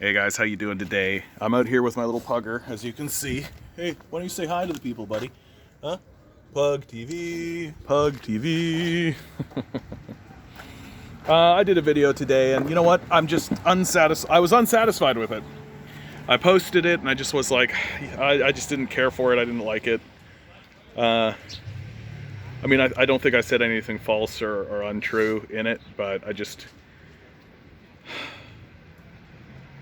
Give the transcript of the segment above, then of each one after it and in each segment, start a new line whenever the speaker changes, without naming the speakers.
Hey guys, how you doing today? I'm out here with my little pugger, as you can see. Hey, why don't you say hi to the people, buddy? Huh? Pug TV, Pug TV. I did a video today, and you know what? I'm just unsatisfied. I was unsatisfied with it. I posted it, and I just was like, I just didn't care for it. I didn't like it. I don't think I said anything false or untrue in it, but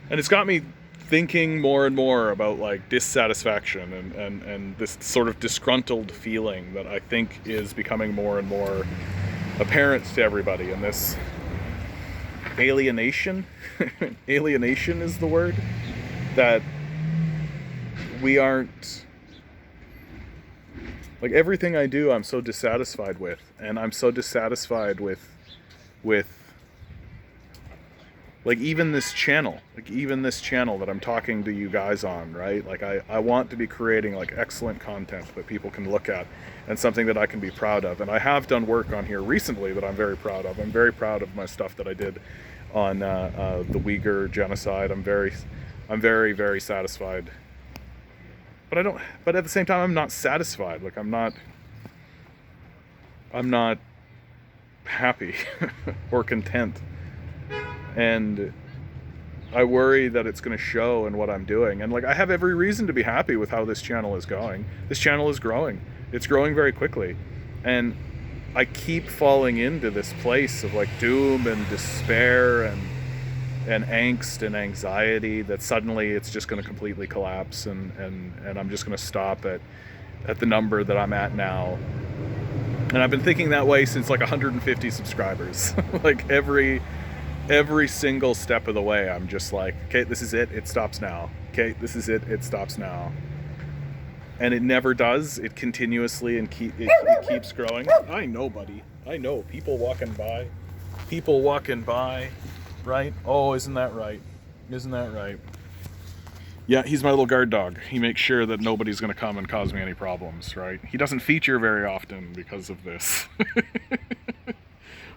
and it's got me thinking more and more about like dissatisfaction and this sort of disgruntled feeling that I think is becoming more and more apparent to everybody. And this alienation, alienation is the word, that we aren't, like, everything I do I'm so dissatisfied with, and I'm so dissatisfied with like even this channel that I'm talking to you guys on, right? Like I want to be creating like excellent content that people can look at and something that I can be proud of. And I have done work on here recently that I'm very proud of. I'm very proud of my stuff that I did on the Uyghur genocide. I'm very, very satisfied. But at the same time, I'm not satisfied. Like I'm not happy or content. And I worry that it's going to show in what I'm doing. And like, I have every reason to be happy with how this channel is going. This channel is growing. It's growing very quickly. And I keep falling into this place of like doom and despair and angst and anxiety that suddenly it's just going to completely collapse. And I'm just going to stop at the number that I'm at now. And I've been thinking that way since like 150 subscribers. Like every single step of the way, I'm just like, okay, this is it stops now. Okay, this is it stops now. And it never does. It continuously it keeps growing. I know, buddy. I know. People walking by, right? Oh, isn't that right? Yeah, he's my little guard dog. He makes sure that nobody's going to come and cause me any problems, right? He doesn't feature very often because of this.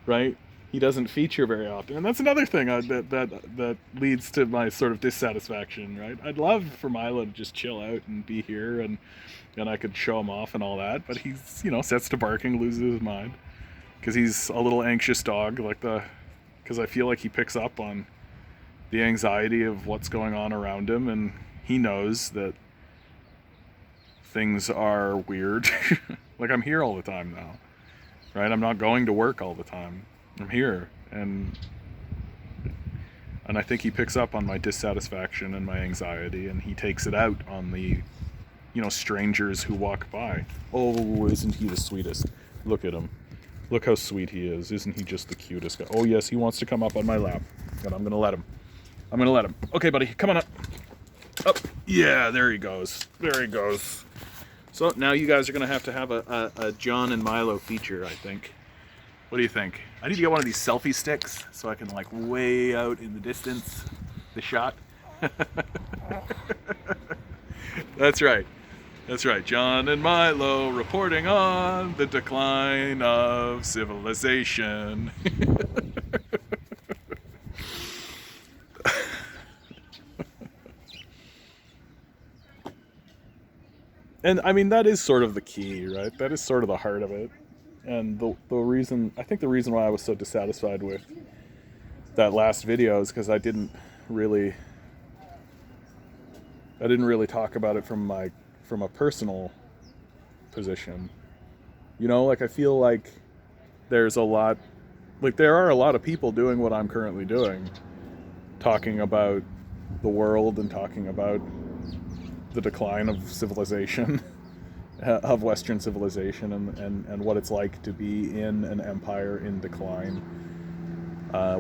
Right? He doesn't feature very often, and that's another thing that leads to my sort of dissatisfaction, right? I'd love for Milo to just chill out and be here, and I could show him off and all that, but he's, sets to barking, loses his mind, because he's a little anxious dog, because I feel like he picks up on the anxiety of what's going on around him, and he knows that things are weird. Like, I'm here all the time now, right? I'm not going to work all the time. I'm here, and I think he picks up on my dissatisfaction and my anxiety, and he takes it out on the, strangers who walk by. Oh, isn't he the sweetest? Look at him. Look how sweet he is. Isn't he just the cutest guy? Oh, yes, he wants to come up on my lap, and I'm going to let him. Okay, buddy, come on up. Up. Yeah, there he goes. So now you guys are going to have a John and Milo feature, I think. What do you think? I need to get one of these selfie sticks so I can, like, way out in the distance, the shot. That's right. John and Milo reporting on the decline of civilization. And I mean, that is sort of the key, right? That is sort of the heart of it. And the reason why I was so dissatisfied with that last video is because I didn't really talk about it from a personal position. Like, I feel like there are a lot of people doing what I'm currently doing, talking about the world and talking about the decline of civilization. Of Western civilization and what it's like to be in an empire in decline,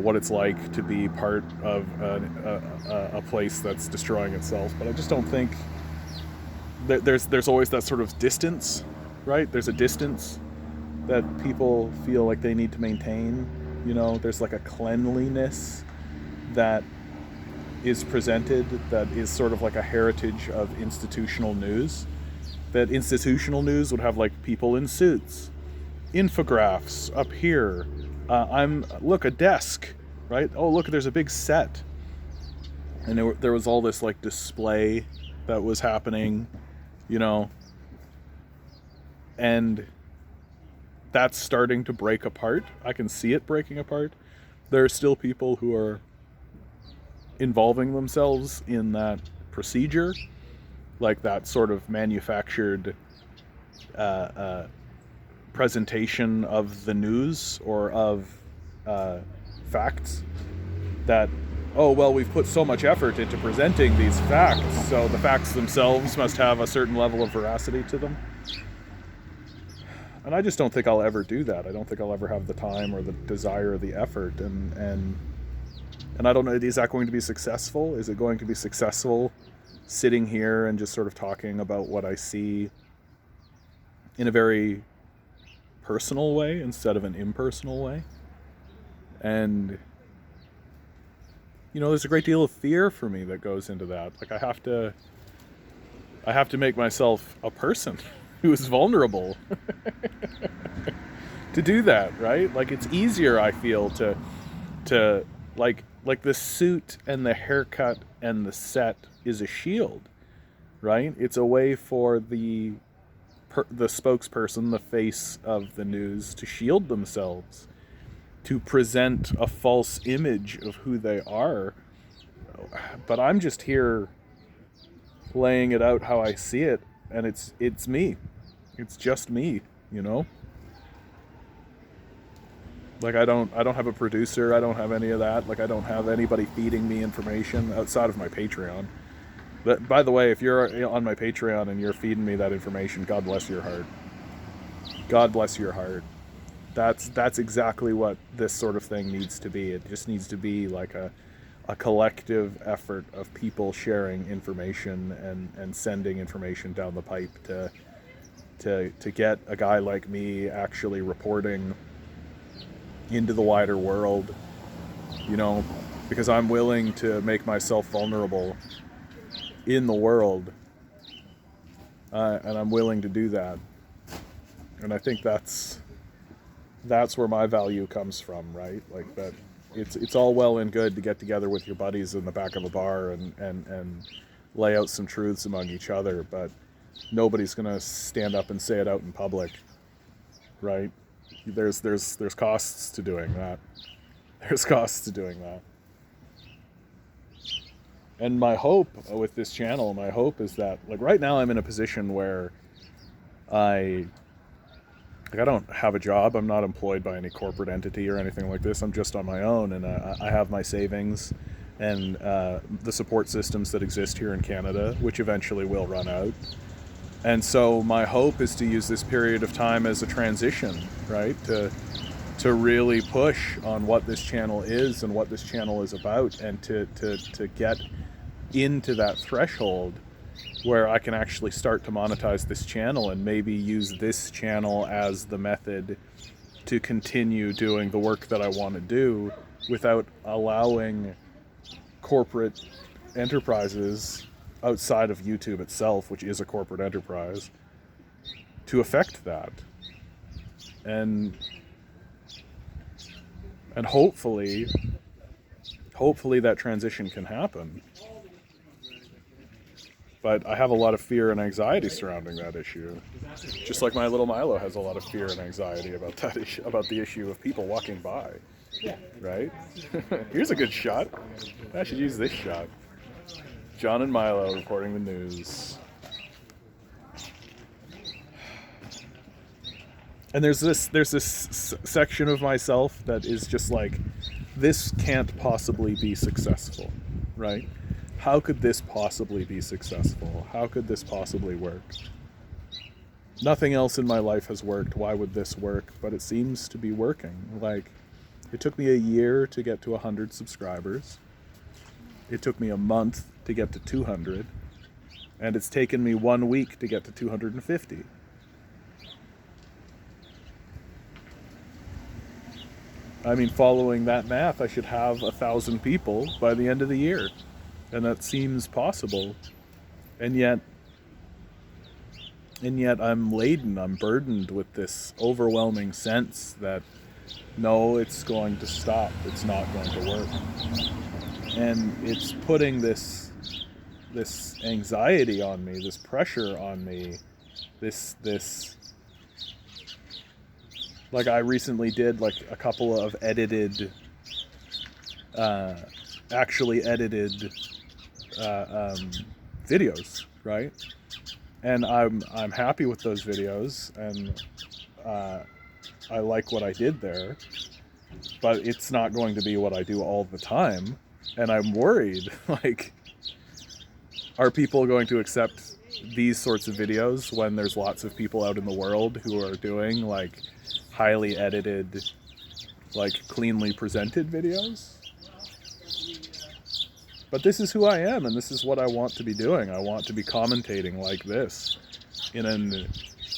what it's like to be part of a place that's destroying itself. But I just don't think that there's always that sort of distance, right? There's a distance that people feel like they need to maintain. There's like a cleanliness that is presented that is sort of like a heritage of institutional news. That institutional news would have like people in suits, infographs up here. Look, a desk, right? Oh, look, there's a big set. and there was all this like display that was happening, you know, and that's starting to break apart. I can see it breaking apart. There are still people who are involving themselves in that procedure, like that sort of manufactured presentation of the news or of facts, that, oh, well, we've put so much effort into presenting these facts, so the facts themselves must have a certain level of veracity to them. And I just don't think I'll ever do that. I don't think I'll ever have the time or the desire or the effort. And I don't know, is that going to be successful? Is it going to be successful sitting here and just sort of talking about what I see in a very personal way instead of an impersonal way? And, you know, there's a great deal of fear for me that goes into that. Like, I have to make myself a person who is vulnerable to do that, right? Like, it's easier, I feel, to like the suit and the haircut and the set is a shield, right? It's a way for the spokesperson, the face of the news, to shield themselves, to present a false image of who they are. But I'm just here laying it out how I see it, and it's me. It's just me, you know? Like, I don't have a producer, I don't have any of that. Like, I don't have anybody feeding me information outside of my Patreon. But, by the way, if you're on my Patreon and you're feeding me that information, God bless your heart. God bless your heart. That's exactly what this sort of thing needs to be. It just needs to be like a collective effort of people sharing information and sending information down the pipe to get a guy like me actually reporting into the wider world, you know, because I'm willing to make myself vulnerable in the world, and I'm willing to do that. And I think that's where my value comes from, right? Like, that it's all well and good to get together with your buddies in the back of a bar and lay out some truths among each other, but nobody's gonna stand up and say it out in public, right? There's costs to doing that. There's costs to doing that. And my hope with this channel, my hope is that, like, right now I'm in a position where I don't have a job. I'm not employed by any corporate entity or anything like this. I'm just on my own, and I have my savings and the support systems that exist here in Canada, which eventually will run out. And so my hope is to use this period of time as a transition, right? To really push on what this channel is and what this channel is about, and to get into that threshold where I can actually start to monetize this channel and maybe use this channel as the method to continue doing the work that I want to do without allowing corporate enterprises outside of YouTube itself, which is a corporate enterprise, to affect that. And hopefully that transition can happen. But I have a lot of fear and anxiety surrounding that issue. Just like my little Milo has a lot of fear and anxiety about that issue, about the issue of people walking by. Right? Here's a good shot. I should use this shot. John and Milo reporting the news. And there's this section of myself that is just like, this can't possibly be successful, right? How could this possibly be successful? How could this possibly work? Nothing else in my life has worked. Why would this work? But it seems to be working. Like, it took me a year to get to 100 subscribers. It took me a month to get to 200. And it's taken me 1 week to get to 250. I mean, following that math, I should have 1,000 people by the end of the year. And that seems possible. And yet I'm laden, I'm burdened with this overwhelming sense that, no, it's going to stop. It's not going to work. And it's putting this anxiety on me, this pressure on me, this like I recently did like a couple of actually edited videos, right? And I'm happy with those videos, and I like what I did there, but it's not going to be what I do all the time. And I'm worried, like, are people going to accept these sorts of videos when there's lots of people out in the world who are doing like highly edited, like cleanly presented videos? But this is who I am, and this is what I want to be doing. I want to be commentating like this in an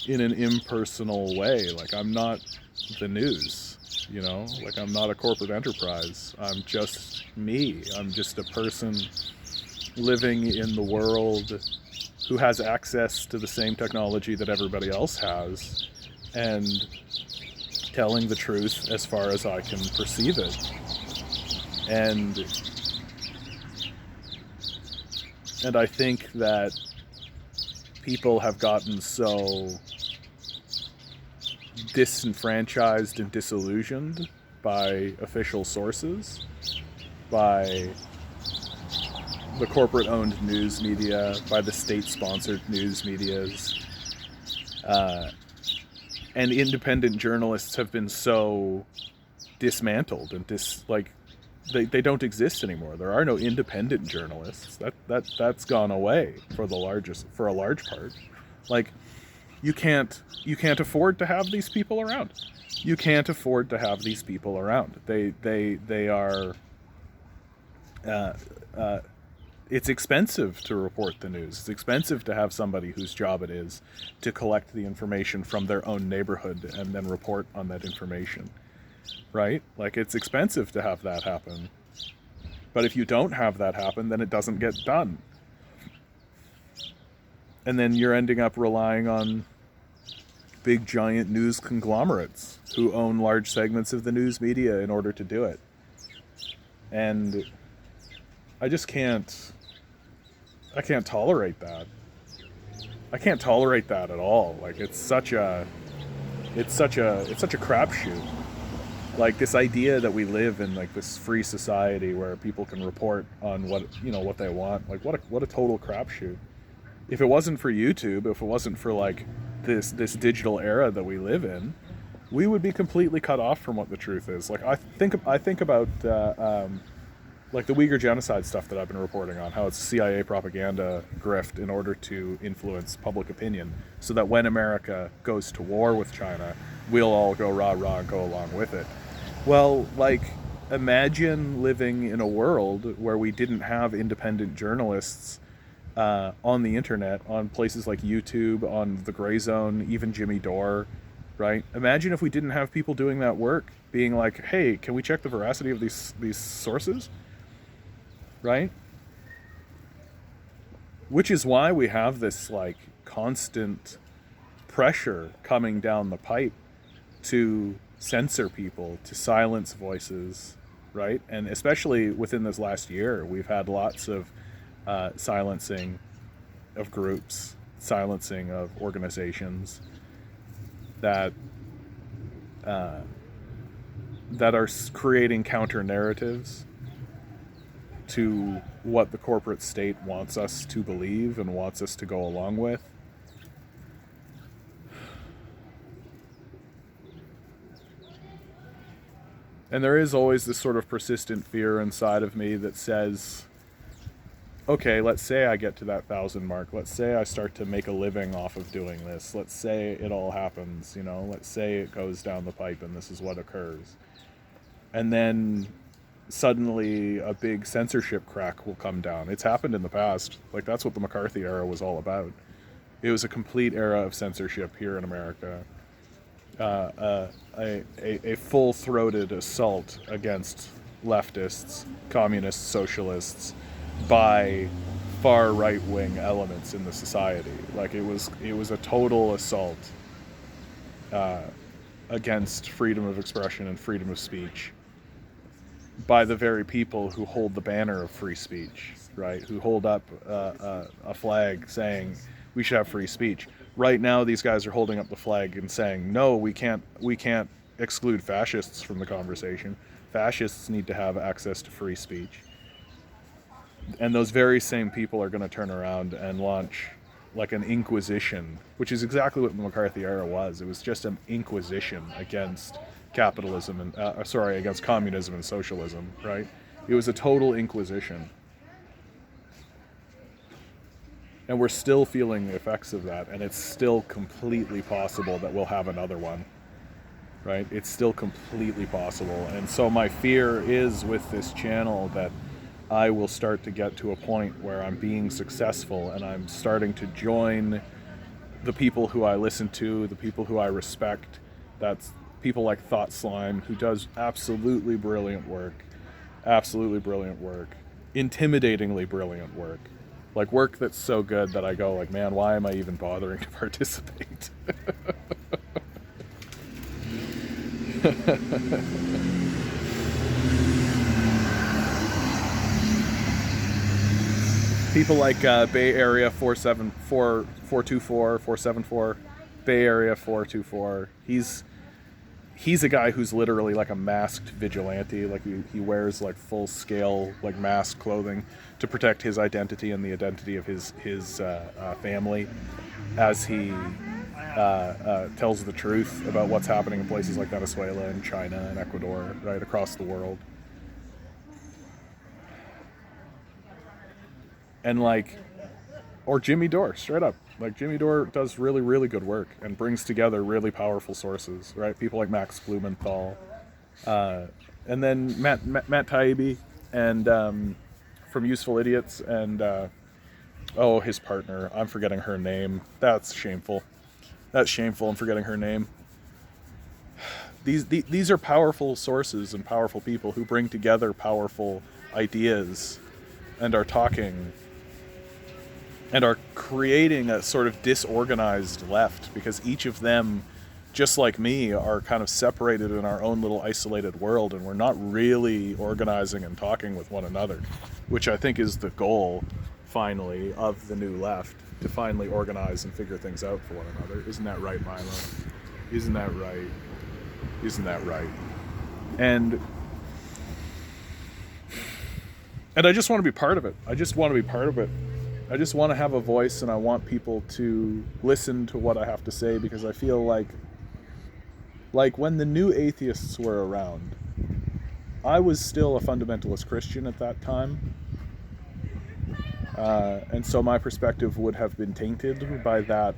impersonal way. Like, I'm not the news, you know? Like, I'm not a corporate enterprise. I'm just me. I'm just a person living in the world who has access to the same technology that everybody else has, and telling the truth as far as I can perceive it. And I think that people have gotten so disenfranchised and disillusioned by official sources, by the corporate-owned news media, by the state-sponsored news medias, and independent journalists have been so dismantled and they don't exist anymore. There are no independent journalists. That's gone away for a large part. Like, you can't afford to have these people around. You can't afford to have these people around. They are. It's expensive to report the news. It's expensive to have somebody whose job it is to collect the information from their own neighborhood and then report on that information. Right? Like, it's expensive to have that happen. But if you don't have that happen, then it doesn't get done. And then you're ending up relying on big giant news conglomerates who own large segments of the news media in order to do it. And I can't tolerate that. I can't tolerate that at all. Like, it's such a crapshoot. Like, this idea that we live in like this free society where people can report on what they want. Like, what a total crapshoot. If it wasn't for YouTube, if it wasn't for like this digital era that we live in, we would be completely cut off from what the truth is. Like, I think about like the Uyghur genocide stuff that I've been reporting on, how it's CIA propaganda grift in order to influence public opinion, so that when America goes to war with China, we'll all go rah-rah and go along with it. Well, like, imagine living in a world where we didn't have independent journalists on the internet, on places like YouTube, on the Gray Zone, even Jimmy Dore, right? Imagine if we didn't have people doing that work, being like, hey, can we check the veracity of these sources? Right? Which is why we have this like constant pressure coming down the pipe to censor people, to silence voices, right? And especially within this last year, we've had lots of silencing of groups, silencing of organizations that are creating counter narratives to what the corporate state wants us to believe and wants us to go along with. And there is always this sort of persistent fear inside of me that says, okay, let's say I get to that 1,000 mark. Let's say I start to make a living off of doing this. Let's say it all happens, you know. Let's say it goes down the pipe and this is what occurs. And then suddenly a big censorship crack will come down. It's happened in the past. Like, that's what the McCarthy era was all about. It was a complete era of censorship here in America. A full-throated assault against leftists, communists, socialists by far right-wing elements in the society. Like, it was a total assault against freedom of expression and freedom of speech. by the very people who hold the banner of free speech, right? Who hold up a flag saying we should have free speech. Right now, these guys are holding up the flag and saying, no, we can't exclude fascists from the conversation. Fascists need to have access to free speech. And those very same people are going to turn around and launch like an inquisition, which is exactly what the McCarthy era was. It was just an inquisition against capitalism and against communism and socialism, right? It was a total inquisition. And we're still feeling the effects of that, and it's still completely possible that we'll have another one, right? It's still completely possible. And so my fear is with this channel that I will start to get to a point where I'm being successful and I'm starting to join the people who I listen to, the people who I respect. That's people like Thought Slime, who does absolutely brilliant work, intimidatingly brilliant work. Like work that's so good that I go like, man, why am I even bothering to participate? People like Bay Area 474, Bay Area 424. He's a guy who's literally like a masked vigilante. Like he wears like full scale like mask clothing to protect his identity and the identity of his family, as he tells the truth about what's happening in places like Venezuela and China and Ecuador, right across the world. And like, or Jimmy Dore, straight up. Like Jimmy Dore does really, really good work and brings together really powerful sources, right? People like Max Blumenthal, and then Matt Taibbi, and from Useful Idiots, and his partner. I'm forgetting her name. That's shameful. That's shameful. I'm forgetting her name. These are powerful sources and powerful people who bring together powerful ideas and are talking and are creating a sort of disorganized left, because each of them, just like me, are kind of separated in our own little isolated world, and we're not really organizing and talking with one another, which I think is the goal, finally, of the new left, to finally organize and figure things out for one another. Isn't that right, Milo? Isn't that right? Isn't that right? And I just want to be part of it. I just want to be part of it. I just want to have a voice, and I want people to listen to what I have to say, because I feel like when the new atheists were around, I was still a fundamentalist Christian at that time. And so my perspective would have been tainted by that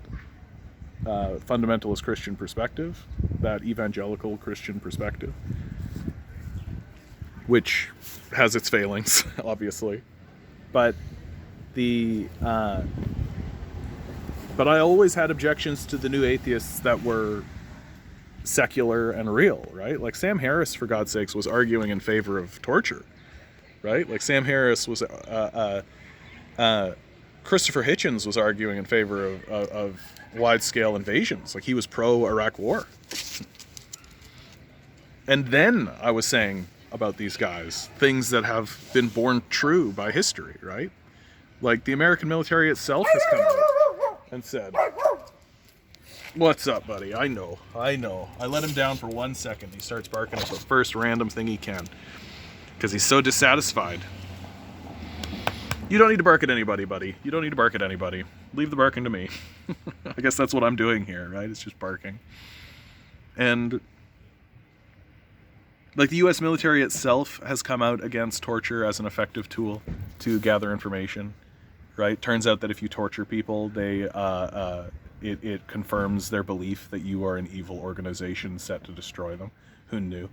fundamentalist Christian perspective, that evangelical Christian perspective, which has its failings, obviously. But I always had objections to the new atheists that were secular and real, right? Like Sam Harris, for God's sakes, was arguing in favor of torture, right? Like Sam Harris was, Christopher Hitchens was arguing in favor of wide-scale invasions. Like he was pro-Iraq war. And then I was saying about these guys things that have been borne true by history, right? Like the American military itself has come out and said, "What's up, buddy? I know. I let him down for 1 second. He starts barking at the first random thing he can because he's so dissatisfied." You don't need to bark at anybody, buddy. You don't need to bark at anybody. Leave the barking to me. I guess that's what I'm doing here, right? It's just barking. And like the U.S. military itself has come out against torture as an effective tool to gather information, right? Turns out that if you torture people, it confirms their belief that you are an evil organization set to destroy them. Who knew?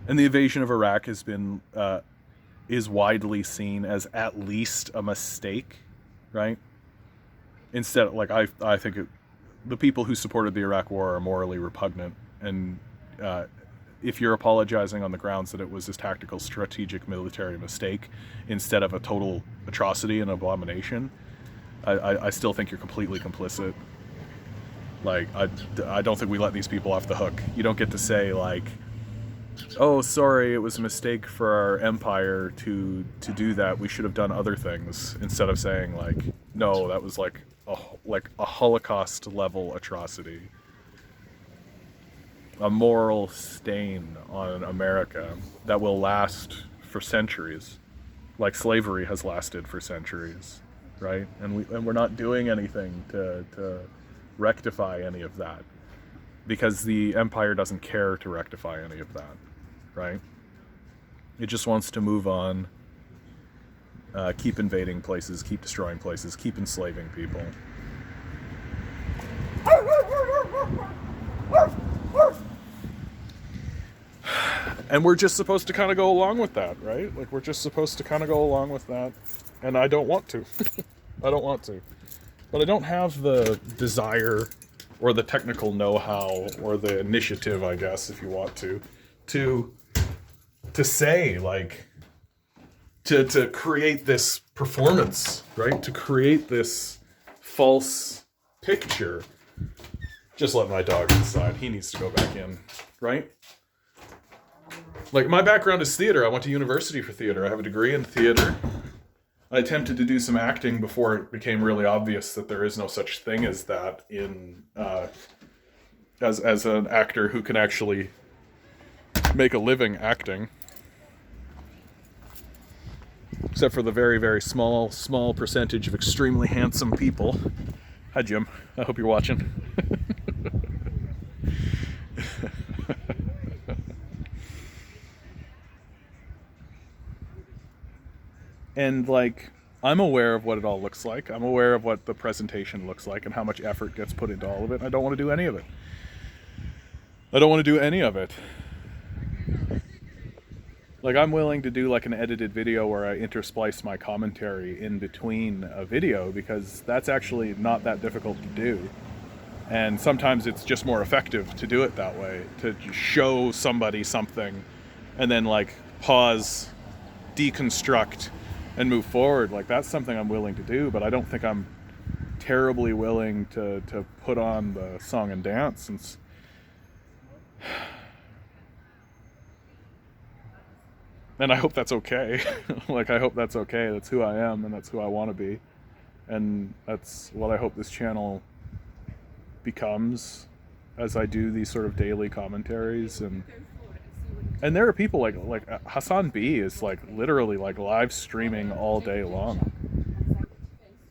And the invasion of Iraq has been is widely seen as at least a mistake, right? Instead, like I think the people who supported the Iraq War are morally repugnant, and if you're apologizing on the grounds that it was this tactical, strategic, military mistake instead of a total atrocity and abomination, I still think you're completely complicit. Like, I don't think we let these people off the hook. You don't get to say, like, oh, sorry, it was a mistake for our empire to do that. We should have done other things, instead of saying like, no, that was like a Holocaust level atrocity, a moral stain on America that will last for centuries, like slavery has lasted for centuries, right? And we're not doing anything to rectify any of that, because the empire doesn't care to rectify any of that, right? It just wants to move on, keep invading places, keep destroying places, keep enslaving people. And we're just supposed to kind of go along with that, right? Like, we're just supposed to kind of go along with that. And I don't want to. I don't want to. But I don't have the desire or the technical know-how or the initiative, I guess, if you want to say, like, to create this performance, right? To create this false picture. Just let my dog inside. He needs to go back in, right? Like, my background is theater. I went to university for theater. I have a degree in theater. I attempted to do some acting before it became really obvious that there is no such thing as that in as an actor who can actually make a living acting. Except for the very, very small percentage of extremely handsome people. Hi, Jim. I hope you're watching. And, like, I'm aware of what it all looks like. I'm aware of what the presentation looks like and how much effort gets put into all of it. And I don't want to do any of it. I don't want to do any of it. Like, I'm willing to do, like, an edited video where I intersplice my commentary in between a video, because that's actually not that difficult to do. And sometimes it's just more effective to do it that way, to show somebody something and then, like, pause, deconstruct, and move forward. Like, that's something I'm willing to do, but I don't think I'm terribly willing to put on the song and dance. And I hope that's okay. Like, I hope that's okay. That's who I am, and that's who I want to be. And that's what I hope this channel becomes as I do these sort of daily commentaries. And there are people like Hassan B is, like, literally, like, live streaming all day long.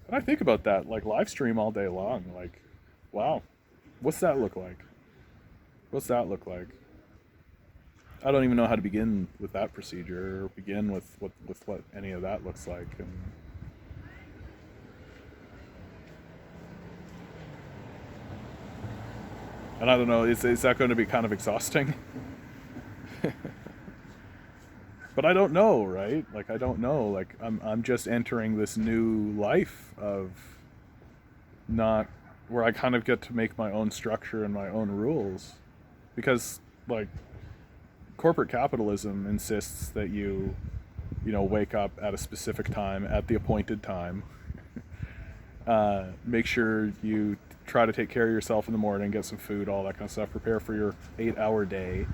And I think about that, like, live stream all day long. Like, wow, what's that look like? What's that look like? I don't even know how to begin with that procedure, or begin with what any of that looks like. And I don't know, is that going to be kind of exhausting? But I don't know, right? Like, I don't know. Like, I'm just entering this new life of not, where I kind of get to make my own structure and my own rules. Because, like, corporate capitalism insists that you wake up at a specific time, at the appointed time. Make sure you try to take care of yourself in the morning, get some food, all that kind of stuff. Prepare for your 8-hour day,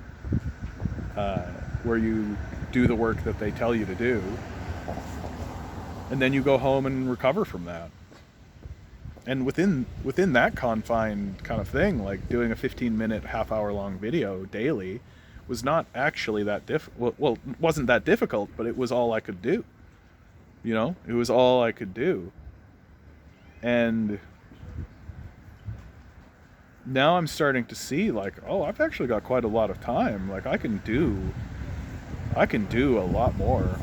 where you do the work that they tell you to do, and then you go home and recover from that. And within that confined kind of thing, like, doing a 15-minute, half-hour long video daily was not actually that well, it wasn't that difficult, but it was all I could do. It was all I could do. And now I'm starting to see, like, oh, I've actually got quite a lot of time. Like, I can do a lot more.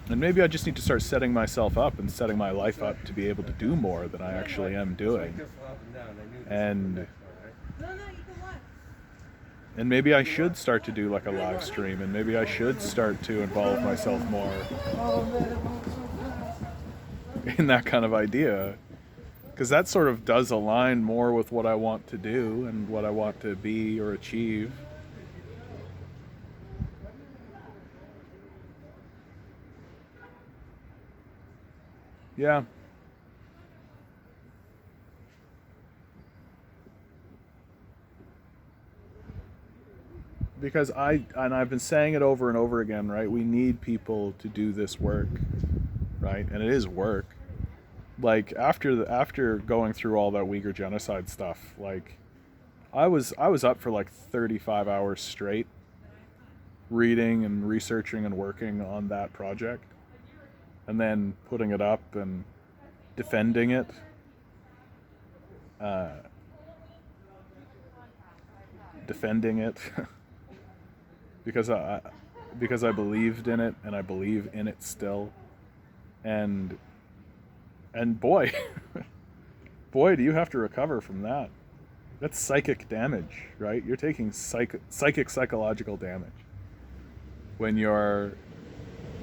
And maybe I just need to start setting myself up and setting my life up to be able to do more than I actually am doing. And maybe I should start to do, like, a live stream, and maybe I should start to involve myself more in that kind of idea. Because that sort of does align more with what I want to do and what I want to be or achieve. Yeah. because I've been saying it over and over again, right? We need people to do this work, right? And it is work. Like after going through all that Uyghur genocide stuff, like I was up for like 35 hours straight reading and researching and working on that project, and then putting it up and defending it. Uh, defending it because I believed in it, and I believe in it still. And boy, boy, do you have to recover from that. That's psychic damage, right? You're taking psychological damage when you're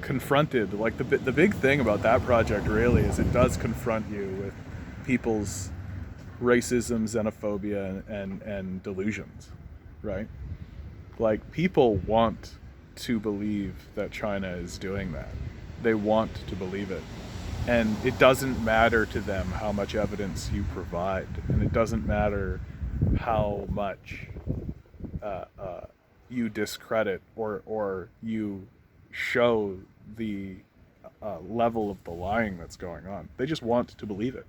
confronted. Like the big thing about that project really is it does confront you with people's racism, xenophobia, and delusions, right? Like, people want to believe that China is doing that. They want to believe it. And it doesn't matter to them how much evidence you provide, and it doesn't matter how much you discredit or you show the level of the lying that's going on. They just want to believe it.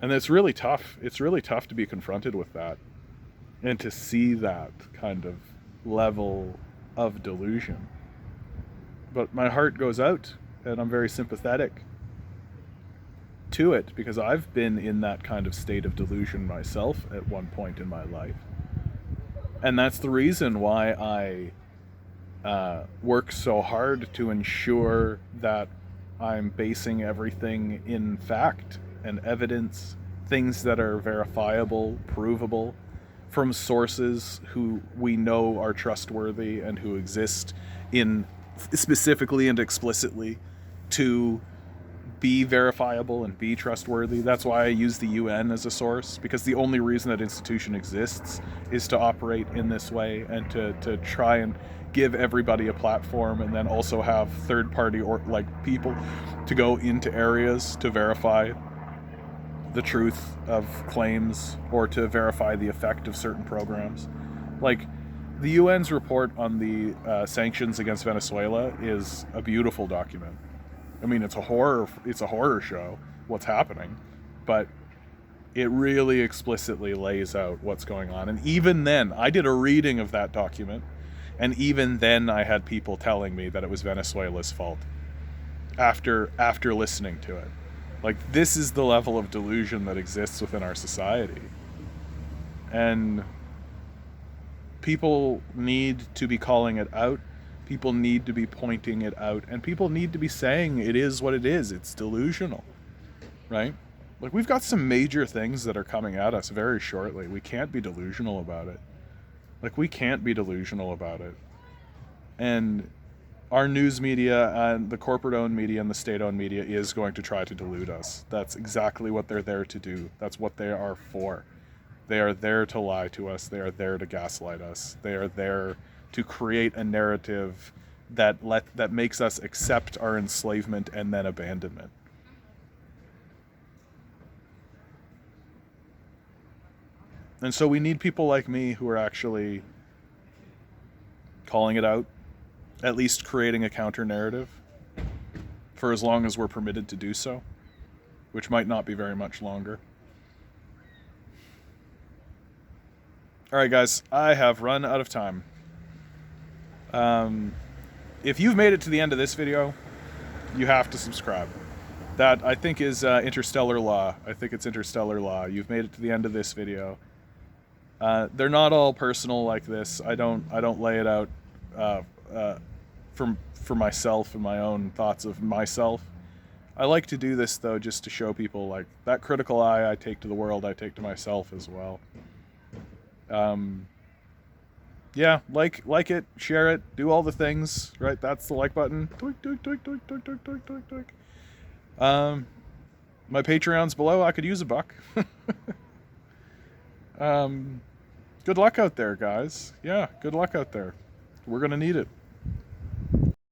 And it's really tough. It's really tough to be confronted with that and to see that kind of level of delusion. But my heart goes out, and I'm very sympathetic to it, because I've been in that kind of state of delusion myself at one point in my life. And that's the reason why I work so hard to ensure that I'm basing everything in fact and evidence, things that are verifiable, provable, from sources who we know are trustworthy and who exist in specifically and explicitly to be verifiable and be trustworthy. That's why I use the UN as a source, because the only reason that institution exists is to operate in this way and to try and give everybody a platform, and then also have third party or like people to go into areas to verify the truth of claims or to verify the effect of certain programs. Like, the UN's report on the sanctions against Venezuela is a beautiful document. I mean, it's a horror show, what's happening, but it really explicitly lays out what's going on. And even then, I did a reading of that document, and even then I had people telling me that it was Venezuela's fault after listening to it. Like, this is the level of delusion that exists within our society. And people need to be calling it out. People need to be pointing it out. And people need to be saying it is what it is. It's delusional, right? Like, we've got some major things that are coming at us very shortly. We can't be delusional about it. Like, we can't be delusional about it. And our news media and the corporate-owned media and the state-owned media is going to try to delude us. That's exactly what they're there to do. That's what they are for. They are there to lie to us. They are there to gaslight us. They are there to create a narrative that makes us accept our enslavement and then abandonment. And so we need people like me who are actually calling it out, at least creating a counter narrative for as long as we're permitted to do so, which might not be very much longer. All right, guys, I have run out of time. If you've made it to the end of this video, you have to subscribe. That, I think, is interstellar law. I think it's interstellar law. You've made it to the end of this video. They're not all personal like this. I don't lay it out for myself and my own thoughts of myself. I like to do this, though, just to show people, like, that critical eye I take to the world, I take to myself as well. Yeah, like it, share it, do all the things, right? That's the like button. Tweak, tweak, tweak, tweak, tweak, tweak, tweak, tweak, tweak. My Patreon's below. I could use a buck. Good luck out there, guys. Yeah, good luck out there. We're gonna need it.